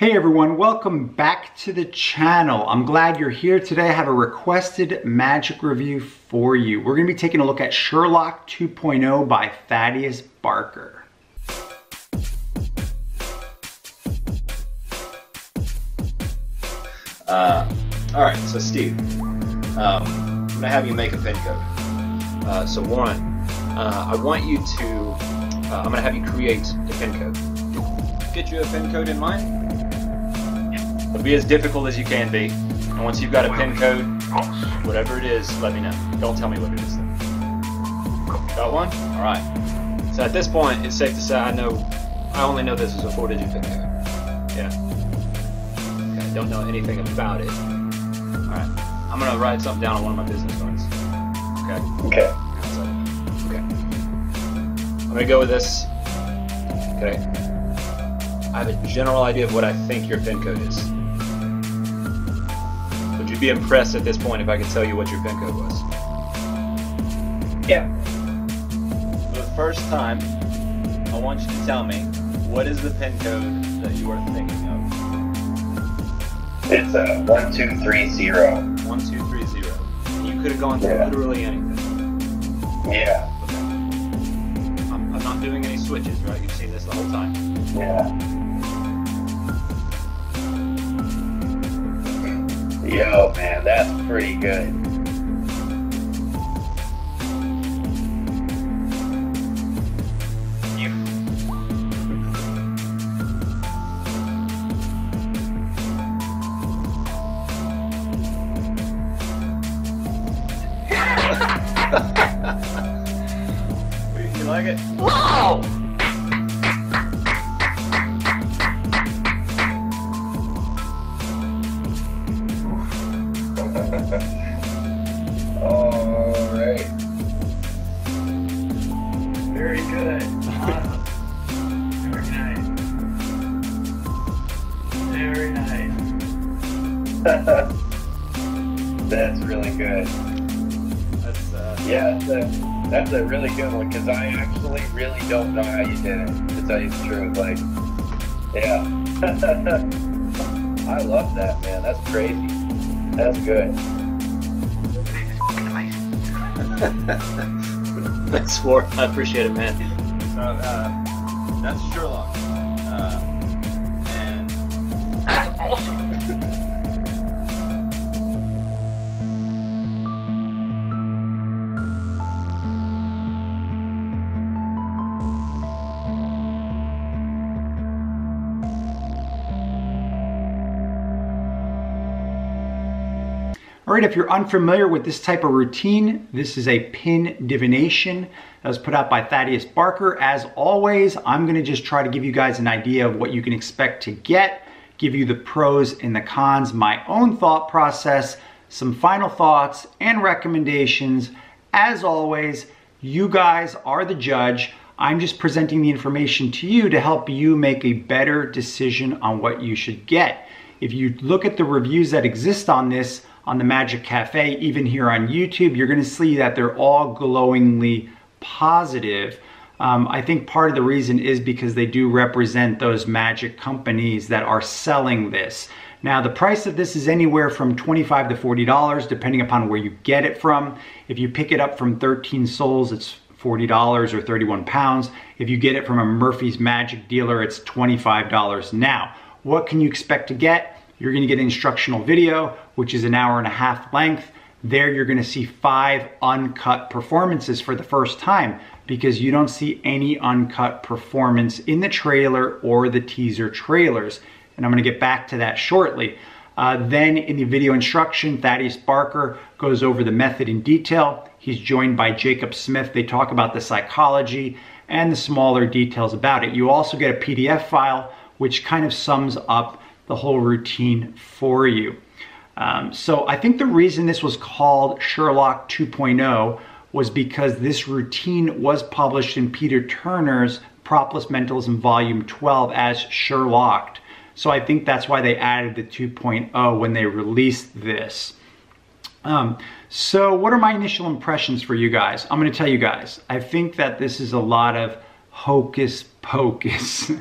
Hey everyone, welcome back to the channel. I'm glad you're here today. I have a requested magic review for you. We're going to be taking a look at Sherlocked 2.0 by Thaddius Barker. Alright, so Steve, I'm going to have you make a pin code. So one, I want you to, I'm going to have you create a pin code. Get you a pin code in mind. It'll be as difficult as you can be. And once you've got a pin code, whatever it is, let me know. Don't tell me what it is though. Got one? Alright. So at this point, it's safe to say I only know this is a 4-digit pin code. Yeah. Okay, don't know anything about it. Alright. I'm gonna write something down on one of my business cards. Okay? Okay. So, okay. I'm gonna go with this. Okay. I have a general idea of what I think your pin code is. Would you be impressed at this point if I could tell you what your pin code was? Yeah. For the first time, I want you to tell me, what is the pin code that you are thinking of? It's 1230. 1230. You could have gone through literally anything. Yeah. Okay. I'm not doing any switches, right? You've seen this the whole time. Yeah. Yo, man, that's pretty good. You like it? Wow! Alright. Very good. Awesome. Very nice. Very nice. That's really good. That's Yeah, that's a really good one because I actually really don't know how you did it, to tell you the truth. Like, yeah. I love that, man. That's crazy. That's good. Thanks for I appreciate it, man. So that's Sherlock. And That's awesome. All right, if you're unfamiliar with this type of routine, this is a pin divination that was put out by Thaddius Barker. As always, I'm gonna just try to give you guys an idea of what you can expect to get, give you the pros and the cons, my own thought process, some final thoughts and recommendations. As always, you guys are the judge. I'm just presenting the information to you to help you make a better decision on what you should get. If you look at the reviews that exist on this, on the Magic Cafe, even here on YouTube, you're gonna see that they're all glowingly positive. I think part of the reason is because they do represent those magic companies that are selling this. Now, the price of this is anywhere from $25 to $40, depending upon where you get it from. If you pick it up from 13 Souls, it's $40 or 31 pounds. If you get it from a Murphy's Magic dealer, it's $25. Now, what can you expect to get? You're gonna get an instructional video, which is an 1.5 hour length. There you're gonna see 5 uncut performances for the first time because you don't see any uncut performance in the trailer or the teaser trailers. And I'm gonna get back to that shortly. Then in the video instruction, Thaddius Barker goes over the method in detail. He's joined by Jacob Smith. They talk about the psychology and the smaller details about it. You also get a PDF file, which kind of sums up the whole routine for you. So I think the reason this was called Sherlock 2.0 was because this routine was published in Peter Turner's Propolis Mentalism Volume 12 as Sherlocked. So I think that's why they added the 2.0 when they released this. So what are my initial impressions for you guys? I'm going to tell you guys, I think that this is a lot of hocus hocus,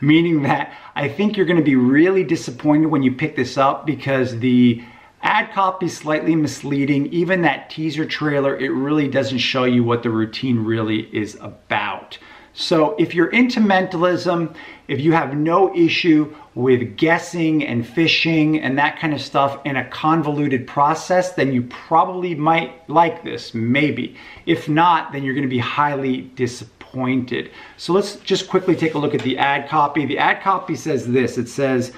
meaning that I think you're going to be really disappointed when you pick this up because the ad copy is slightly misleading. Even that teaser trailer, it really doesn't show you what the routine really is about. So if you're into mentalism, if you have no issue with guessing and fishing and that kind of stuff in a convoluted process, then you probably might like this, maybe. If not, then you're going to be highly disappointed. So let's just quickly take a look at the ad copy. The ad copy says this. It says,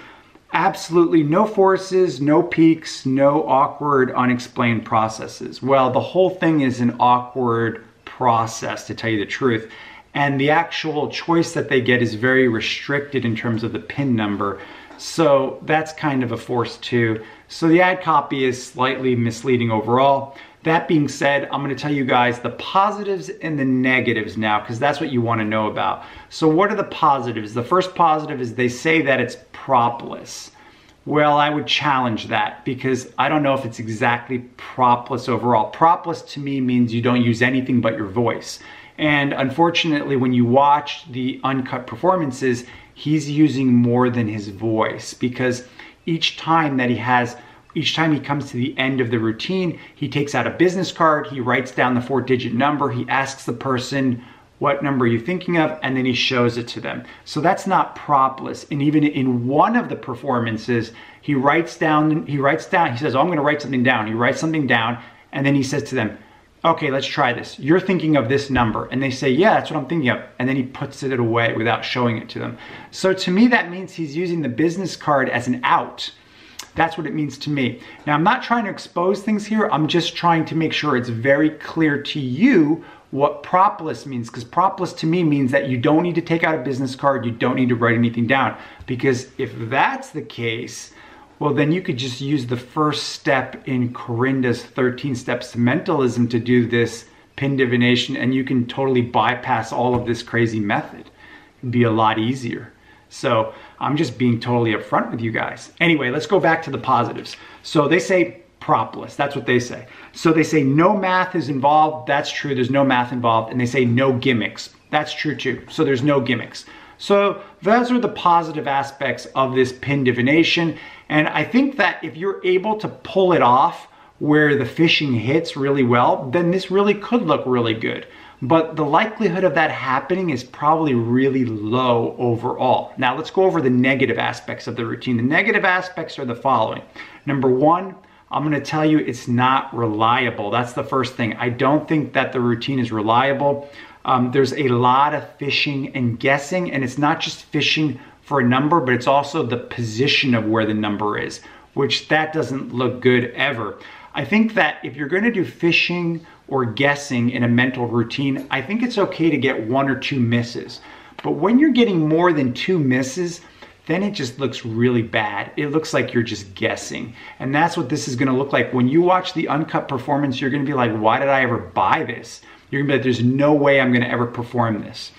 absolutely no forces, no peaks, no awkward, unexplained processes. Well, the whole thing is an awkward process, to tell you the truth. And the actual choice that they get is very restricted in terms of the pin number. So that's kind of a force too. So the ad copy is slightly misleading overall. That being said, I'm going to tell you guys the positives and the negatives now, because that's what you want to know about. So what are the positives? The first positive is they say that it's propless. Well, I would challenge that because I don't know if it's exactly propless overall. Propless to me means you don't use anything but your voice. And unfortunately, when you watch the uncut performances, he's using more than his voice, because each time he comes to the end of the routine, he takes out a business card, he writes down the 4-digit number, he asks the person, what number are you thinking of? And then he shows it to them. So that's not propless. And even in one of the performances, he says, oh, I'm going to write something down. He writes something down, and then he says to them, okay, let's try this. You're thinking of this number. And they say, yeah, that's what I'm thinking of. And then he puts it away without showing it to them. So to me, that means he's using the business card as an out. That's what it means to me. Now, I'm not trying to expose things here. I'm just trying to make sure it's very clear to you what propless means, because propless to me means that you don't need to take out a business card. You don't need to write anything down, because if that's the case, well, then you could just use the first step in Corinda's 13 Steps to Mentalism to do this pin divination, and you can totally bypass all of this crazy method. It'd be a lot easier. So I'm just being totally upfront with you guys. Anyway, let's go back to the positives. So they say propless, that's what they say. So they say no math is involved, that's true, there's no math involved, and they say no gimmicks, that's true too, so there's no gimmicks. So those are the positive aspects of this pin divination. And I think that if you're able to pull it off where the fishing hits really well, then this really could look really good. But the likelihood of that happening is probably really low overall. Now let's go over the negative aspects of the routine. The negative aspects are the following. Number one, I'm going to tell you it's not reliable. That's the first thing. I don't think that the routine is reliable. There's a lot of fishing and guessing, and it's not just fishing for a number, but it's also the position of where the number is, which that doesn't look good ever. I think that if you're going to do fishing or guessing in a mental routine, I think it's okay to get 1 or 2 misses. But when you're getting more than 2 misses, then it just looks really bad. It looks like you're just guessing. And that's what this is going to look like. When you watch the uncut performance, you're going to be like, why did I ever buy this? You're going to be like, there's no way I'm going to ever perform this.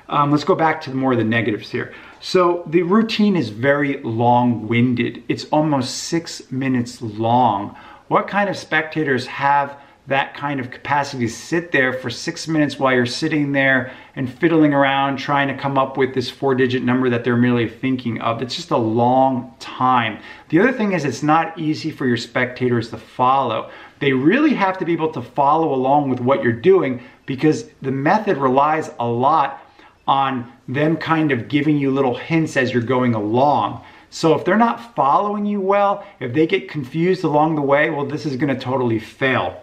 Let's go back to more of the negatives here. So the routine is very long-winded. It's almost 6 minutes long. What kind of spectators have that kind of capacity to sit there for 6 minutes while you're sitting there and fiddling around trying to come up with this 4-digit number that they're merely thinking of? It's just a long time. The other thing is it's not easy for your spectators to follow. They really have to be able to follow along with what you're doing, because the method relies a lot on them kind of giving you little hints as you're going along. So if they're not following you well, if they get confused along the way, well, this is going to totally fail.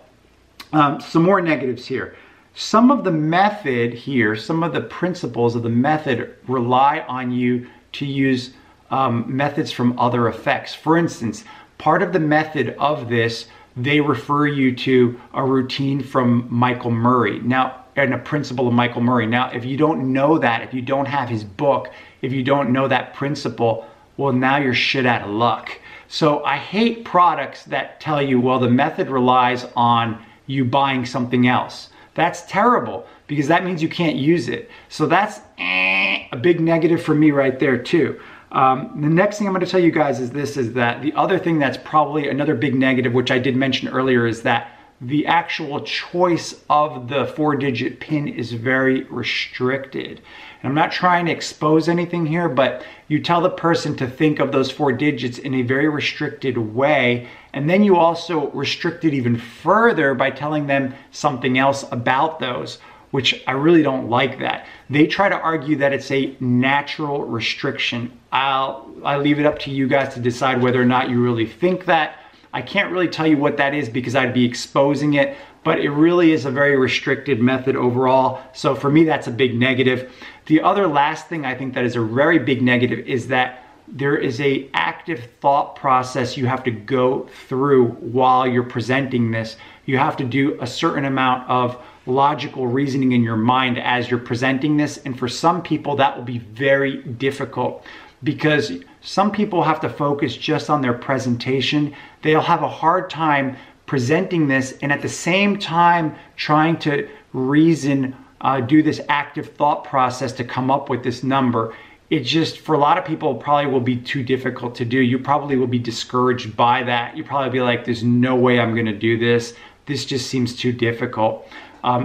Some more negatives here. Some of the method here, some of the principles of the method rely on you to use methods from other effects. For instance, part of the method of this, they refer you to a routine from Michael Murray. Now, and a principle of Michael Murray. Now, if you don't know that, if you don't have his book, if you don't know that principle, well, now you're shit out of luck. So I hate products that tell you, well, the method relies on you buying something else. That's terrible, because that means you can't use it. So that's a big negative for me right there too. The next thing I'm going to tell you guys is this, is that the other thing that's probably another big negative, which I did mention earlier, is that the actual choice of the 4-digit PIN is very restricted. And I'm not trying to expose anything here, but you tell the person to think of those 4 digits in a very restricted way, and then you also restrict it even further by telling them something else about those, which I really don't like that. They try to argue that it's a natural restriction. I leave it up to you guys to decide whether or not you really think that. I can't really tell you what that is because I'd be exposing it, but it really is a very restricted method overall. So for me, that's a big negative. The other last thing I think that is a very big negative is that there is a active thought process you have to go through while you're presenting this. You have to do a certain amount of logical reasoning in your mind as you're presenting this. And for some people, that will be very difficult because some people have to focus just on their presentation. They'll have a hard time presenting this and at the same time trying to reason, do this active thought process to come up with this number. It just, for a lot of people, probably will be too difficult to do. You probably will be discouraged by that. You probably be like, there's no way I'm gonna do this. This just seems too difficult.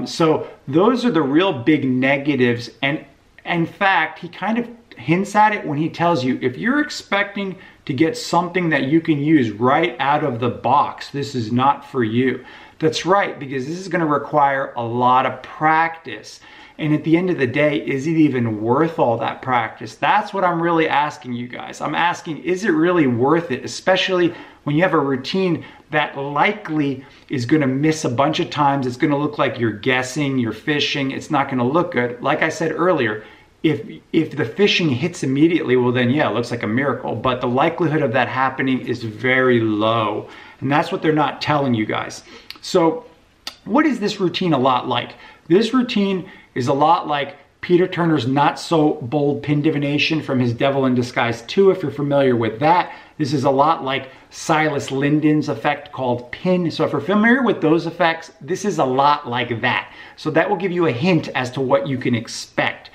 So those are the real big negatives. And in fact, he kind of hints at it when he tells you, if you're expecting to get something that you can use right out of the box, this is not for you. That's right, because this is going to require a lot of practice. And at the end of the day, is it even worth all that practice? That's what I'm really asking you guys. I'm asking, is it really worth it? Especially when you have a routine that likely is going to miss a bunch of times. It's going to look like you're guessing, you're fishing. It's not going to look good. Like I said earlier, if the fishing hits immediately, well then yeah, it looks like a miracle. But the likelihood of that happening is very low. And that's what they're not telling you guys. So what is this routine a lot like? This routine is a lot like Peter Turner's Not So Bold Pin Divination from his Devil in Disguise 2, if you're familiar with that. This is a lot like Silas Linden's effect called Pin. So if you're familiar with those effects, this is a lot like that. So that will give you a hint as to what you can expect.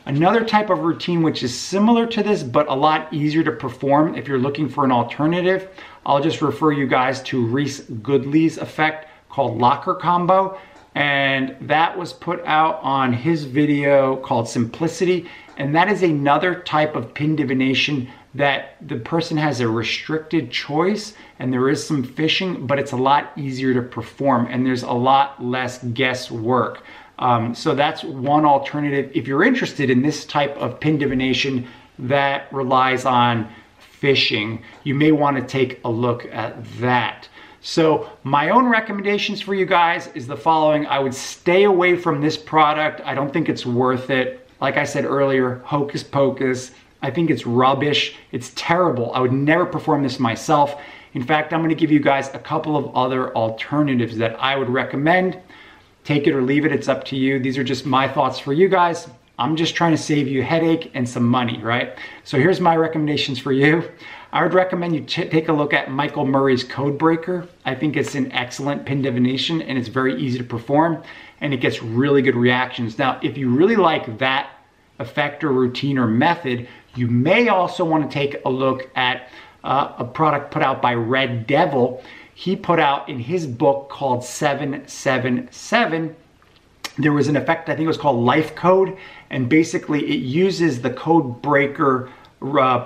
Another type of routine which is similar to this but a lot easier to perform if you're looking for an alternative, I'll just refer you guys to Reese Goodley's effect called Locker Combo, and that was put out on his video called Simplicity, and that is another type of pin divination that the person has a restricted choice and there is some fishing, but it's a lot easier to perform and there's a lot less guesswork. So that's one alternative. If you're interested in this type of pin divination that relies on fishing, you may want to take a look at that. So my own recommendations for you guys is the following. I would stay away from this product. I don't think it's worth it. Like I said earlier, hocus pocus. I think it's rubbish. It's terrible. I would never perform this myself. In fact, I'm going to give you guys a couple of other alternatives that I would recommend. Take it or leave it, it's up to you. These are just my thoughts for you guys. I'm just trying to save you a headache and some money, right? So here's my recommendations for you. I would recommend you take a look at Michael Murray's Code Breaker. I think it's an excellent pin divination and it's very easy to perform and it gets really good reactions. Now, if you really like that effect or routine or method, you may also want to take a look at a product put out by Red Devil. He put out in his book called 777, there was an effect, I think it was called Life Code, and basically it uses the code breaker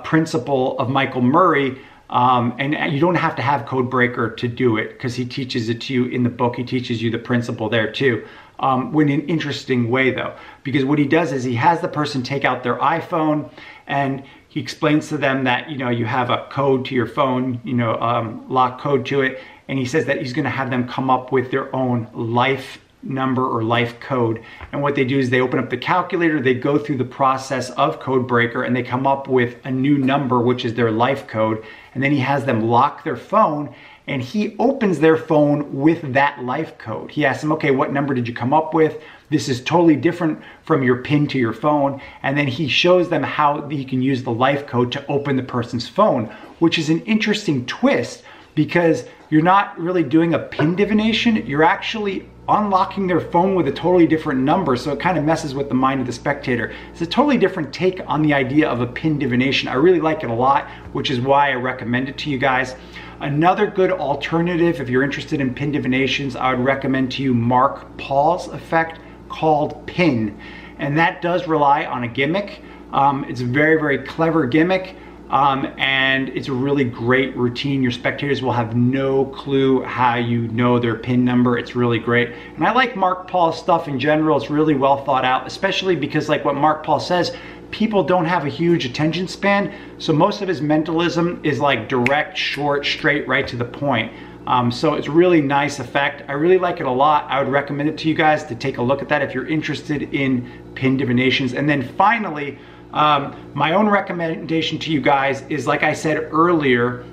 principle of Michael Murray, and you don't have to have code breaker to do it because he teaches it to you in the book. He teaches you the principle there too, in an interesting way though, because what he does is he has the person take out their iPhone and he explains to them that, you know, you have a code to your phone, you know, lock code to it. And he says that he's going to have them come up with their own life number or life code. And what they do is they open up the calculator, they go through the process of Code Breaker, and they come up with a new number, which is their life code. And then he has them lock their phone and he opens their phone with that life code. He asks them, okay, what number did you come up with? This is totally different from your PIN to your phone. And then he shows them how he can use the life code to open the person's phone, which is an interesting twist because you're not really doing a pin divination. You're actually unlocking their phone with a totally different number. So it kind of messes with the mind of the spectator. It's a totally different take on the idea of a pin divination. I really like it a lot, which is why I recommend it to you guys. Another good alternative, if you're interested in pin divinations, I would recommend to you Marc Paul's effect called Pin. And that does rely on a gimmick. It's a very, very clever gimmick. And it's a really great routine. Your spectators will have no clue how you know their pin number. It's really great. And I like Marc Paul's stuff in general. It's really well thought out, especially because like what Marc Paul says, people don't have a huge attention span. So most of his mentalism is like direct, short, straight, right to the point. So it's a really nice effect. I really like it a lot. I would recommend it to you guys to take a look at that if you're interested in pin divinations. And then finally, my own recommendation to you guys is, like I said earlier,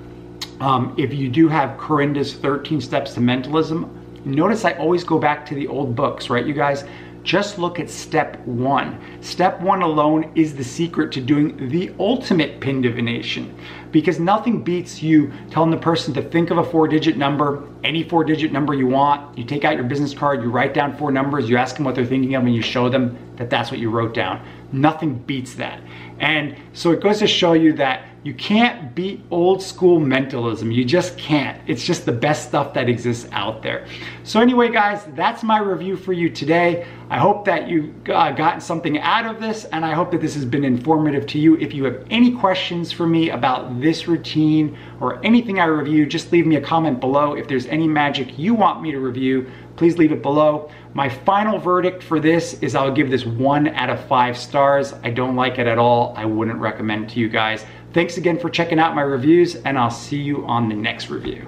if you do have Corinda's 13 Steps to Mentalism, notice I always go back to the old books, right, you guys? Just look at step 1. Step 1 alone is the secret to doing the ultimate pin divination, because nothing beats you telling the person to think of a 4-digit number, any 4-digit number you want. You take out your business card, you write down 4 numbers, you ask them what they're thinking of, and you show them that that's what you wrote down. Nothing beats that. And so it goes to show you that you can't beat old school mentalism. You just can't. It's just the best stuff that exists out there. So anyway, guys, that's my review for you today. I hope that you gotten something out of this, and I hope that this has been informative to you. If you have any questions for me about this routine or anything I review, just leave me a comment below. If there's any magic you want me to review, please leave it below. My final verdict for this is I'll give this 1 out of 5 stars. I don't like it at all. I wouldn't recommend it to you guys. Thanks again for checking out my reviews, and I'll see you on the next review.